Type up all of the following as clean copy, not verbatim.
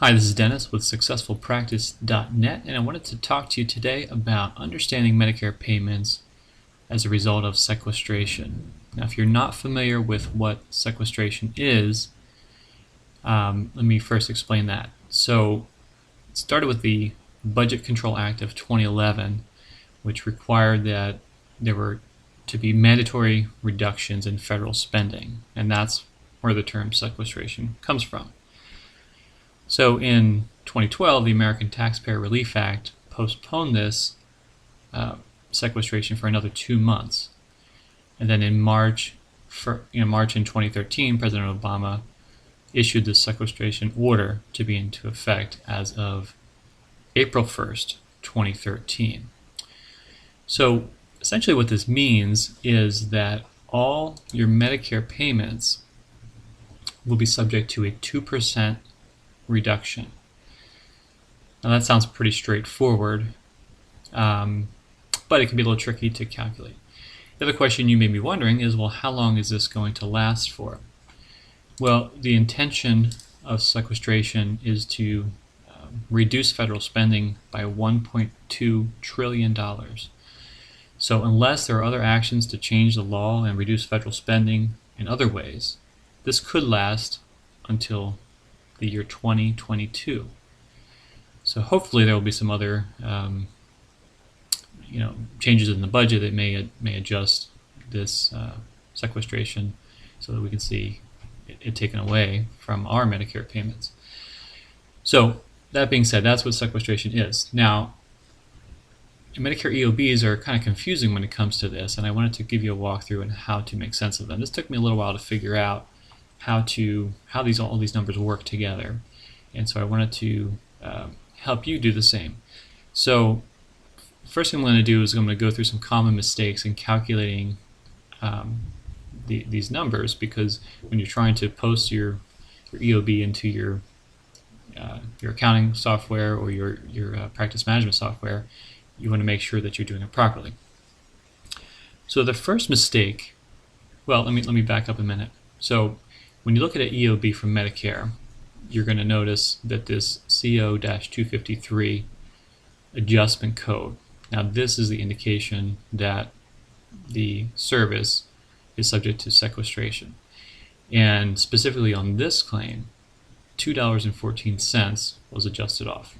Hi, this is Dennis with SuccessfulPractice.net, and I wanted to talk to you today about understanding Medicare payments as a result of sequestration. Now, if you're not familiar with what sequestration is, let me first explain that. So, it started with the Budget Control Act of 2011, which required that there were to be mandatory reductions in federal spending, and that's where the term sequestration comes from. So in 2012, the American Taxpayer Relief Act postponed this sequestration for another 2 months. And then in March in 2013, President Obama issued the sequestration order to be into effect as of April 1st, 2013. So essentially what this means is that all your Medicare payments will be subject to a 2% reduction. Now that sounds pretty straightforward, but it can be a little tricky to calculate. The other question you may be wondering is, well, how long is this going to last for? Well, the intention of sequestration is to reduce federal spending by $1.2 trillion. So unless there are other actions to change the law and reduce federal spending in other ways, this could last until the year 2022. So hopefully there will be some other changes in the budget that may adjust this sequestration so that we can see it taken away from our Medicare payments. So that being said, that's what sequestration is. Now, Medicare EOBs are kind of confusing when it comes to this, and I wanted to give you a walkthrough on how to make sense of them. This took me a little while to figure out how all these numbers work together, and so I wanted to help you do the same. So first thing I'm going to do is I'm going to go through some common mistakes in calculating these numbers, because when you're trying to post your EOB into your accounting software or your practice management software, you want to make sure that you're doing it properly. So the first mistake, well, let me back up a minute. So when you look at an EOB from Medicare, you're going to notice that this CO-253 adjustment code. Now this is the indication that the service is subject to sequestration. And specifically on this claim, $2.14 was adjusted off.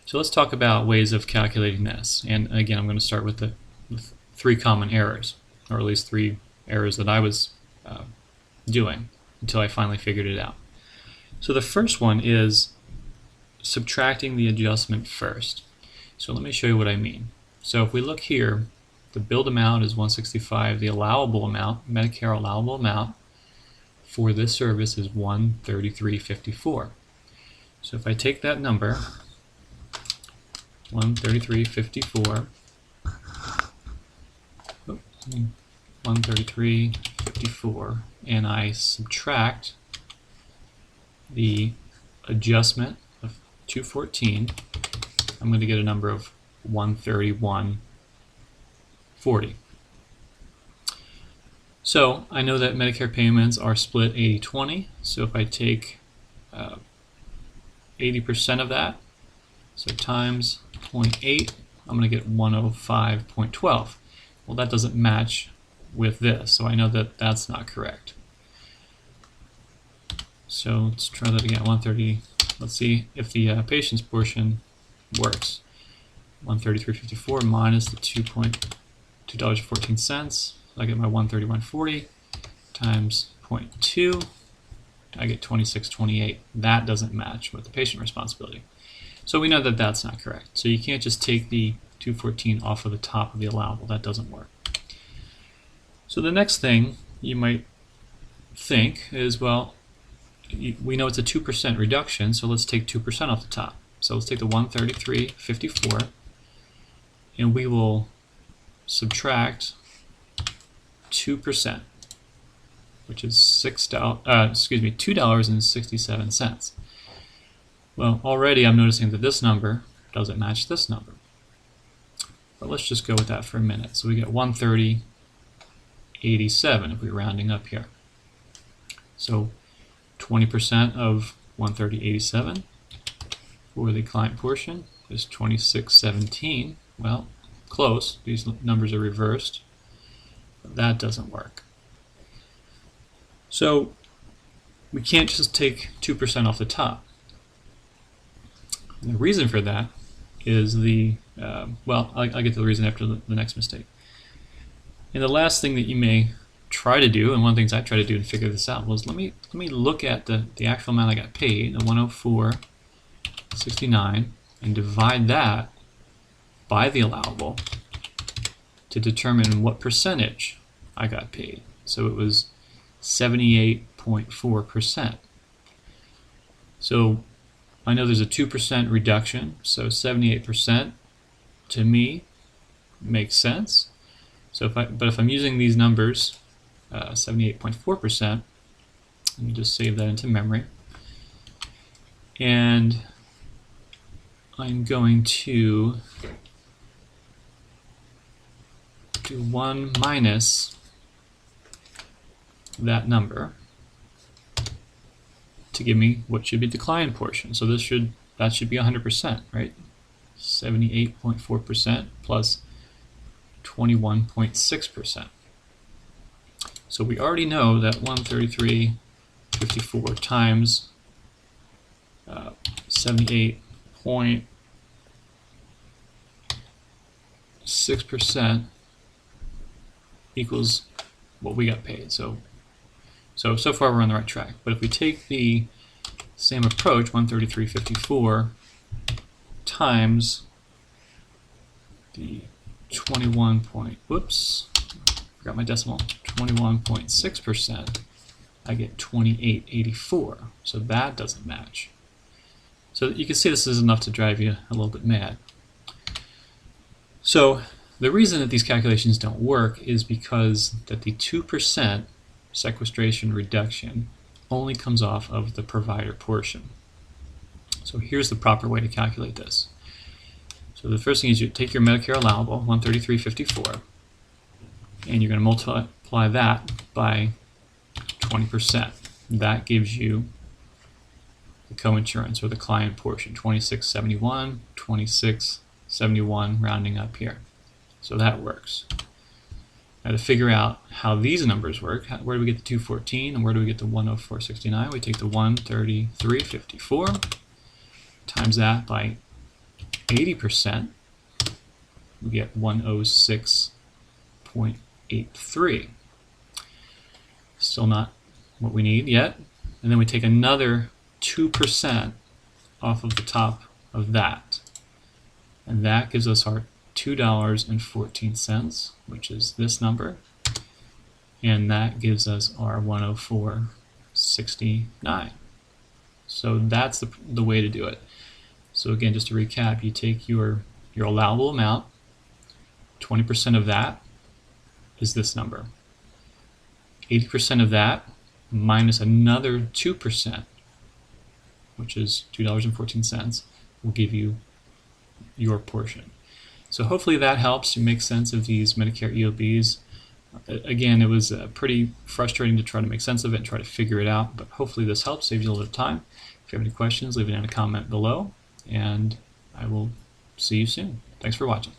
So let's talk about ways of calculating this. And again, I'm going to start with the 3 common errors, or at least 3 errors that I was doing until I finally figured it out. So the first one is subtracting the adjustment first. So let me show you what I mean. So if we look here, the billed amount is $165. The allowable amount, Medicare allowable amount for this service is $133.54. So if I take that number, $133.54, 133.54, and I subtract the adjustment of 214, I'm going to get a number of 131.40. So I know that Medicare payments are split 80-20, so if I take 80% of that, so times 0.8, I'm going to get 105.12. Well, that doesn't match with this, so I know that that's not correct. So let's try that again. 130. Let's see if the patient's portion works. 133.54 minus the $2.14. I get my 131.40 times 0.2. I get 26.28. That doesn't match with the patient responsibility. So we know that that's not correct. So you can't just take the 214 off of the top of the allowable. That doesn't work. So the next thing you might think is, well, we know it's a 2% reduction, so let's take 2% off the top. So let's take the 133.54, and we will subtract 2%, which is $2.67. Well, already I'm noticing that this number doesn't match this number. But let's just go with that for a minute. So we get 130.87 if we're rounding up here. So 20% of 130.87. For the client portion is 26.17. Well, close. These numbers are reversed. But that doesn't work. So we can't just take 2% off the top. And the reason for that is well, I'll get to the reason after the next mistake. And the last thing that you may try to do, and one of the things I try to do to figure this out, was let me look at the actual amount I got paid, the 104.69, and divide that by the allowable to determine what percentage I got paid. So it was 78.4%. So I know there's a 2% reduction, so 78% to me makes sense. So if I'm using these numbers, 78.4%, let me just save that into memory. And I'm going to do 1 minus that number to give me what should be the client portion. So that should be 100%, right? 78.4% plus 21.6%. So we already know that 133.54 times 78.6% equals what we got paid. So far we're on the right track. But if we take the same approach, 133.54 times the 21.6%, I get 28.84. So that doesn't match. So you can see this is enough to drive you a little bit mad. So the reason that these calculations don't work is because that the 2% sequestration reduction only comes off of the provider portion. So here's the proper way to calculate this. So the first thing is you take your Medicare allowable, 133.54, and you're going to multiply that by 20%. That gives you the coinsurance or the client portion, 26.71, 26.71 rounding up here. So that works. Now to figure out how these numbers work, where do we get the 214 and where do we get the 104.69? We take the 133.54 times that by 80%, we get 106.83. Still not what we need yet. And then we take another 2% off of the top of that. And that gives us our $2.14, which is this number. And that gives us our 104.69. So that's the way to do it. So again, just to recap, you take your allowable amount, 20% of that is this number. 80% of that minus another 2%, which is $2.14, will give you your portion. So hopefully that helps you make sense of these Medicare EOBs. Again, it was pretty frustrating to try to make sense of it and try to figure it out, but hopefully this helps, saves you a little bit of time. If you have any questions, leave it in a comment below, and I will see you soon. Thanks for watching.